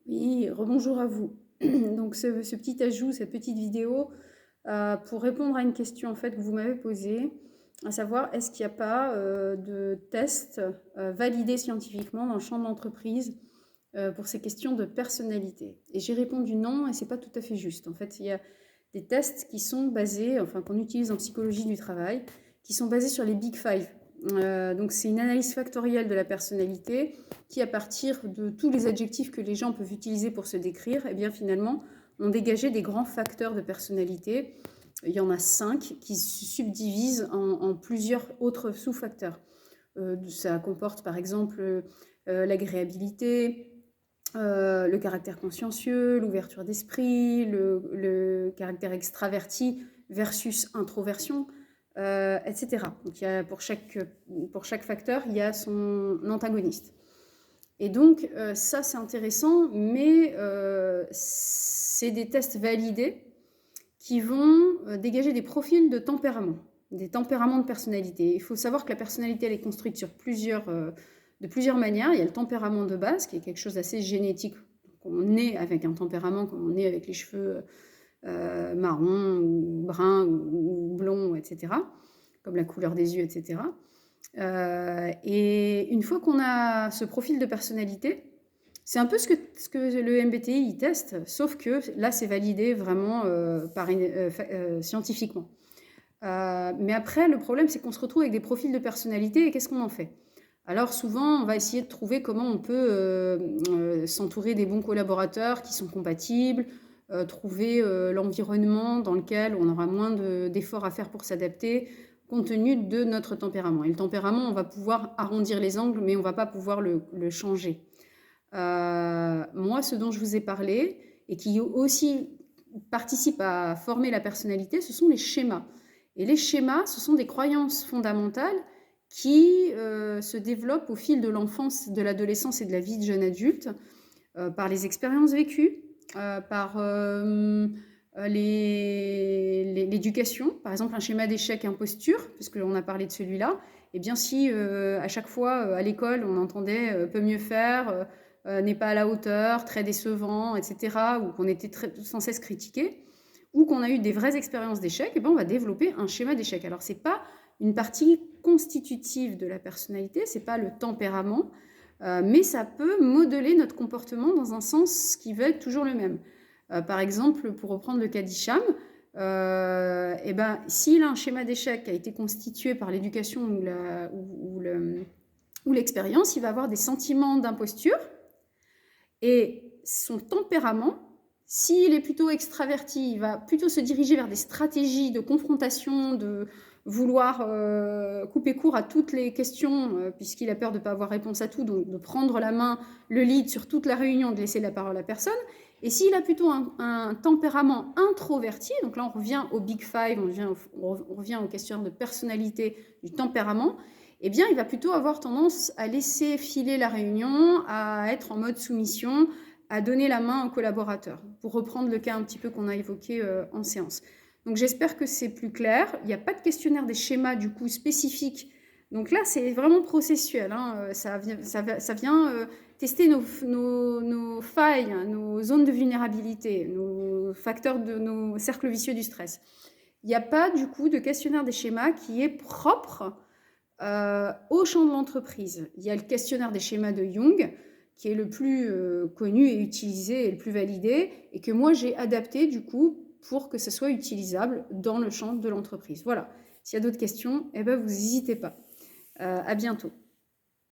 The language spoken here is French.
Oui, rebonjour à vous. Donc ce petit ajout, cette petite vidéo, pour répondre à une question en fait que vous m'avez posée, à savoir est-ce qu'il n'y a pas de tests validés scientifiquement dans le champ de l'entreprise pour ces questions de personnalité. Et j'ai répondu non, et c'est pas tout à fait juste. En fait, il y a des tests qui sont basés, enfin qu'on utilise en psychologie du travail, qui sont basés sur les Big Five. Donc c'est une analyse factorielle de la personnalité qui, à partir de tous les adjectifs que les gens peuvent utiliser pour se décrire, eh bien finalement, ont dégagé des grands facteurs de personnalité. Il y en a 5 qui se subdivisent en plusieurs autres sous-facteurs. Ça comporte par exemple l'agréabilité, le caractère consciencieux, l'ouverture d'esprit, le caractère extraverti versus introversion, etc. Donc pour chaque facteur, il y a son antagoniste. Et donc ça c'est intéressant, mais c'est des tests validés qui vont dégager des profils de tempérament, des tempéraments de personnalité. Il faut savoir que la personnalité elle est construite sur de plusieurs manières. Il y a le tempérament de base, qui est quelque chose d'assez génétique. On naît avec un tempérament, comme on naît avec les cheveux marrons, ou bruns, ou blonds, etc., comme la couleur des yeux, etc. Et une fois qu'on a ce profil de personnalité, c'est un peu ce que le MBTI teste, sauf que là, c'est validé vraiment scientifiquement. Mais après, le problème, c'est qu'on se retrouve avec des profils de personnalité et qu'est-ce qu'on en fait? Alors souvent, on va essayer de trouver comment on peut s'entourer des bons collaborateurs qui sont compatibles, trouver l'environnement dans lequel on aura moins d'efforts à faire pour s'adapter, compte tenu de notre tempérament. Et le tempérament, on va pouvoir arrondir les angles, mais on ne va pas pouvoir le changer. Moi, ce dont je vous ai parlé, et qui aussi participe à former la personnalité, ce sont les schémas. Et les schémas, ce sont des croyances fondamentales qui se développent au fil de l'enfance, de l'adolescence et de la vie de jeune adulte, par les expériences vécues, par l'éducation, par exemple un schéma d'échec imposture, puisqu'on a parlé de celui-là. Et bien si à chaque fois à l'école on entendait peut mieux faire, n'est pas à la hauteur, très décevant, etc., ou qu'on était sans cesse critiqué, ou qu'on a eu des vraies expériences d'échec, et ben on va développer un schéma d'échec. Alors c'est pas une partie constitutive de la personnalité, c'est pas le tempérament, mais ça peut modeler notre comportement dans un sens qui va être toujours le même. Par exemple, pour reprendre le cas d'Hicham, et ben, s'il a un schéma d'échec qui a été constitué par l'éducation ou l'expérience, il va avoir des sentiments d'imposture, et son tempérament, s'il est plutôt extraverti, il va plutôt se diriger vers des stratégies de confrontation, de vouloir couper court à toutes les questions, puisqu'il a peur de ne pas avoir réponse à tout, donc de prendre la main, le lead sur toute la réunion, de laisser la parole à personne. Et s'il a plutôt un tempérament introverti, donc là on revient au Big Five, on revient aux questions de personnalité, du tempérament, eh bien, il va plutôt avoir tendance à laisser filer la réunion, à être en mode soumission, à donner la main aux collaborateurs, pour reprendre le cas un petit peu qu'on a évoqué en séance. Donc j'espère que c'est plus clair. Il n'y a pas de questionnaire des schémas du coup spécifiques. Donc là, c'est vraiment processuel. Hein. Ça vient tester nos failles, nos zones de vulnérabilité, nos facteurs de nos cercles vicieux du stress. Il n'y a pas du coup de questionnaire des schémas qui est propre au champ de l'entreprise. Il y a le questionnaire des schémas de Jung, qui est le plus connu et utilisé et le plus validé, et que moi j'ai adapté du coup pour que ça soit utilisable dans le champ de l'entreprise. Voilà. S'il y a d'autres questions, eh ben, vous n'hésitez pas. À bientôt.